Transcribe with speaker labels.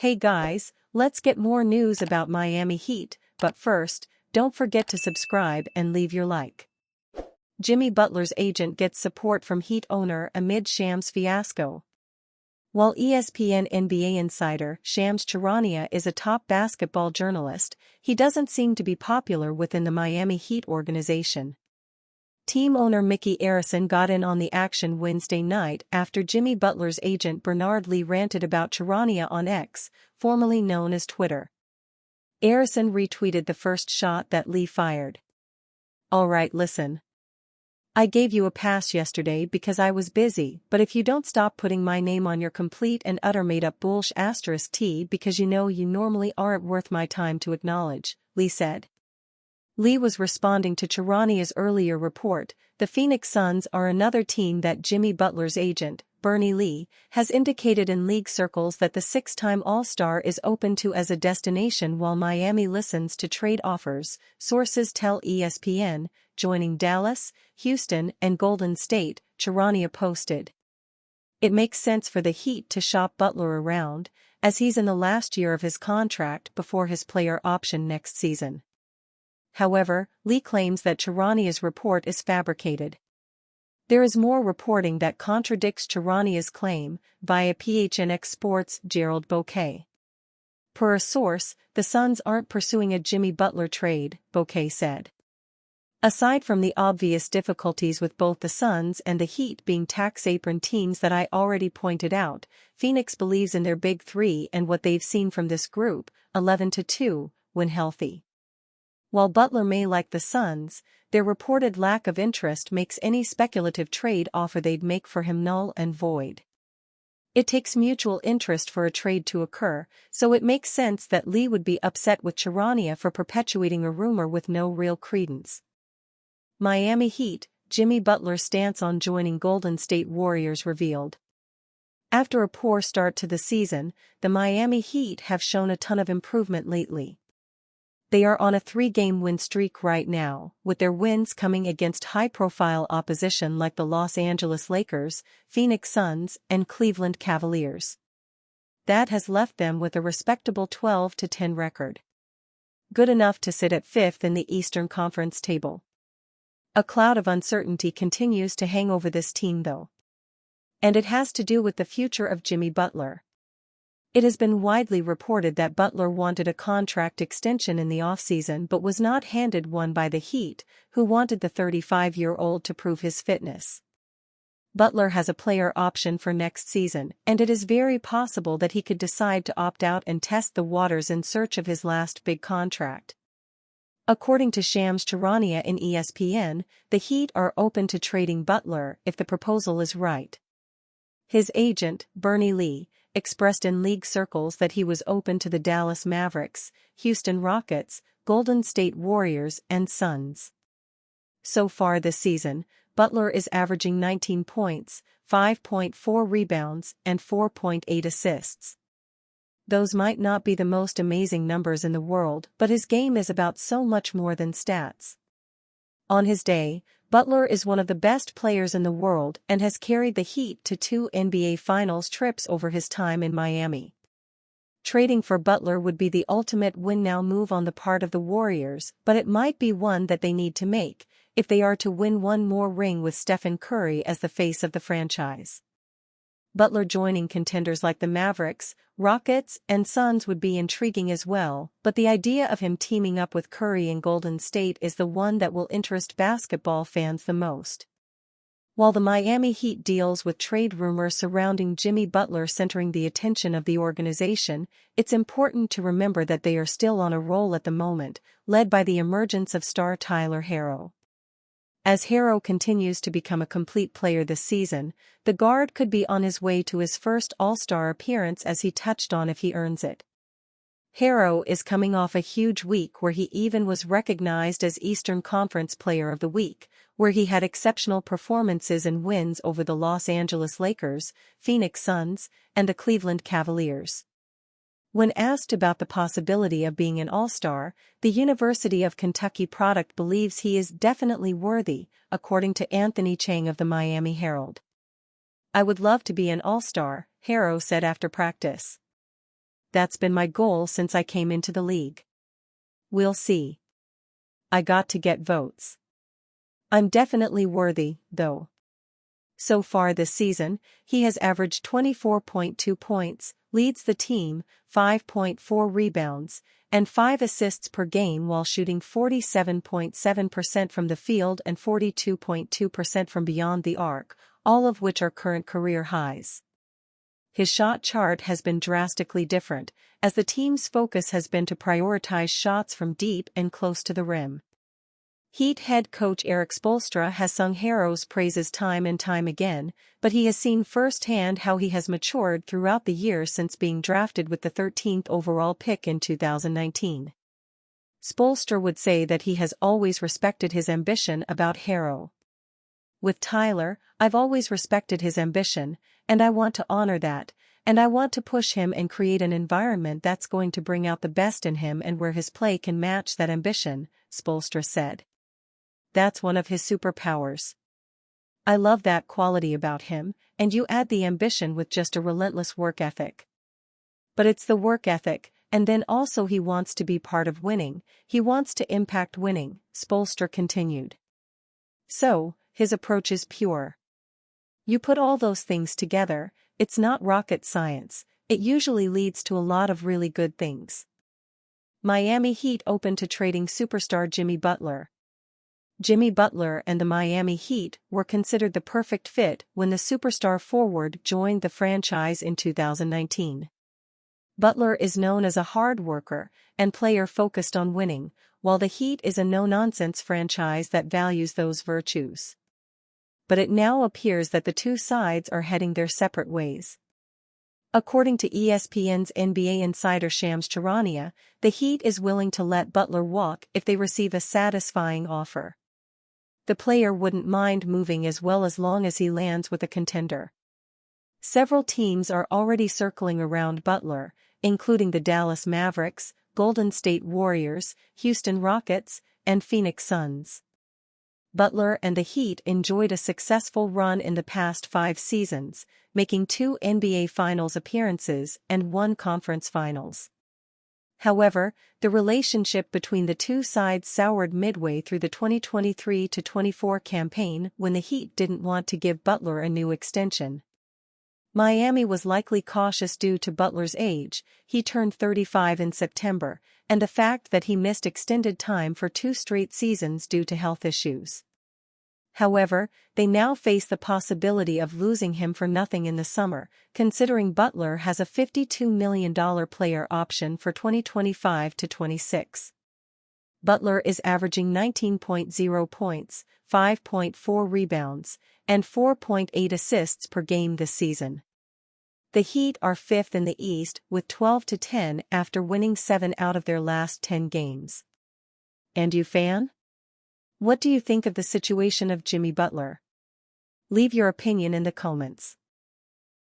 Speaker 1: Hey guys, let's get more news about Miami Heat, but first, don't forget to subscribe and leave your like. Jimmy Butler's agent gets support from Heat owner amid Shams fiasco. While ESPN NBA insider Shams Charania is a top basketball journalist, he doesn't seem to be popular within the Miami Heat organization. Team owner Mickey Arison got in on the action Wednesday night after Jimmy Butler's agent Bernard Lee ranted about Charania on X, formerly known as Twitter. Arison retweeted the first shot that Lee fired. "Alright, listen. I gave you a pass yesterday because I was busy, but if you don't stop putting my name on your complete and utter made-up bullsh *T because you know you normally aren't worth my time to acknowledge," Lee said. Lee was responding to Charania's earlier report. The Phoenix Suns are another team that Jimmy Butler's agent, Bernie Lee, has indicated in league circles that the six-time All-Star is open to as a destination while Miami listens to trade offers, sources tell ESPN, joining Dallas, Houston, and Golden State, Charania posted. It makes sense for the Heat to shop Butler around, as he's in the last year of his contract before his player option next season. However, Lee claims that Charania's report is fabricated. There is more reporting that contradicts Charania's claim, via PHNX Sports' Gerald Bouquet. Per a source, the Suns aren't pursuing a Jimmy Butler trade, Bouquet said. Aside from the obvious difficulties with both the Suns and the Heat being tax-apron teams that I already pointed out, Phoenix believes in their big three and what they've seen from this group, 11-2, when healthy. While Butler may like the Suns, their reported lack of interest makes any speculative trade offer they'd make for him null and void. It takes mutual interest for a trade to occur, so it makes sense that Lee would be upset with Charania for perpetuating a rumor with no real credence. Miami Heat, Jimmy Butler's stance on joining Golden State Warriors revealed. After a poor start to the season, the Miami Heat have shown a ton of improvement lately. They are on a 3-game win streak right now, with their wins coming against high-profile opposition like the Los Angeles Lakers, Phoenix Suns, and Cleveland Cavaliers. That has left them with a respectable 12-10 record. Good enough to sit at 5th in the Eastern Conference table. A cloud of uncertainty continues to hang over this team though. And it has to do with the future of Jimmy Butler. It has been widely reported that Butler wanted a contract extension in the offseason but was not handed one by the Heat, who wanted the 35-year-old to prove his fitness. Butler has a player option for next season, and it is very possible that he could decide to opt out and test the waters in search of his last big contract. According to Shams Charania in ESPN, the Heat are open to trading Butler if the proposal is right. His agent, Bernie Lee, expressed in league circles that he was open to the Dallas Mavericks, Houston Rockets, Golden State Warriors, and Suns. So far this season, Butler is averaging 19 points, 5.4 rebounds, and 4.8 assists. Those might not be the most amazing numbers in the world, but his game is about so much more than stats. On his day, Butler is one of the best players in the world and has carried the Heat to 2 NBA Finals trips over his time in Miami. Trading for Butler would be the ultimate win-now move on the part of the Warriors, but it might be one that they need to make, if they are to win one more ring with Stephen Curry as the face of the franchise. Butler joining contenders like the Mavericks, Rockets, and Suns would be intriguing as well, but the idea of him teaming up with Curry in Golden State is the one that will interest basketball fans the most. While the Miami Heat deals with trade rumors surrounding Jimmy Butler centering the attention of the organization, it's important to remember that they are still on a roll at the moment, led by the emergence of star Tyler Herro. As Herro continues to become a complete player this season, the guard could be on his way to his first All-Star appearance, as he touched on, if he earns it. Herro is coming off a huge week where he even was recognized as Eastern Conference Player of the Week, where he had exceptional performances and wins over the Los Angeles Lakers, Phoenix Suns, and the Cleveland Cavaliers. When asked about the possibility of being an All-Star, the University of Kentucky product believes he is definitely worthy, according to Anthony Chang of the Miami Herald. "I would love to be an All-Star," Herro said after practice. That's been my goal since I came into the league. We'll see. I got to get votes. I'm definitely worthy, though. So far this season, he has averaged 24.2 points, leads the team, 5.4 rebounds, and 5 assists per game while shooting 47.7% from the field and 42.2% from beyond the arc, all of which are current career highs. His shot chart has been drastically different, as the team's focus has been to prioritize shots from deep and close to the rim. Heat head coach Estrela'S has sung Herro's praises time and time again, but he has seen firsthand how he has matured throughout the year since being drafted with the 13th overall pick in 2019. Spoelstra would say that he has always respected his ambition about Herro. With Tyler, I've always respected his ambition, and I want to honor that, and I want to push him and create an environment that's going to bring out the best in him and where his play can match that ambition, Spoelstra said. That's one of his superpowers. I love that quality about him, and you add the ambition with just a relentless work ethic. But it's the work ethic, and then also he wants to be part of winning, he wants to impact winning, Spoelstra continued. So, his approach is pure. You put all those things together, it's not rocket science, it usually leads to a lot of really good things. Miami Heat open to trading superstar Jimmy Butler. Jimmy Butler and the Miami Heat were considered the perfect fit when the superstar forward joined the franchise in 2019. Butler is known as a hard worker and player focused on winning, while the Heat is a no-nonsense franchise that values those virtues. But it now appears that the two sides are heading their separate ways. According to ESPN's NBA insider Shams Charania, the Heat is willing to let Butler walk if they receive a satisfying offer. The player wouldn't mind moving as long as he lands with a contender. Several teams are already circling around Butler, including the Dallas Mavericks, Golden State Warriors, Houston Rockets, and Phoenix Suns. Butler and the Heat enjoyed a successful run in the past 5 seasons, making 2 NBA Finals appearances and 1 Conference Finals. However, the relationship between the two sides soured midway through the 2023-24 campaign when the Heat didn't want to give Butler a new extension. Miami was likely cautious due to Butler's age, he turned 35 in September, and the fact that he missed extended time for 2 straight seasons due to health issues. However, they now face the possibility of losing him for nothing in the summer, considering Butler has a $52 million player option for 2025-26. Butler is averaging 19.0 points, 5.4 rebounds, and 4.8 assists per game this season. The Heat are 5th in the East with 12-10 after winning 7 out of their last 10 games. And you fan? What do you think of the situation of Jimmy Butler? Leave your opinion in the comments.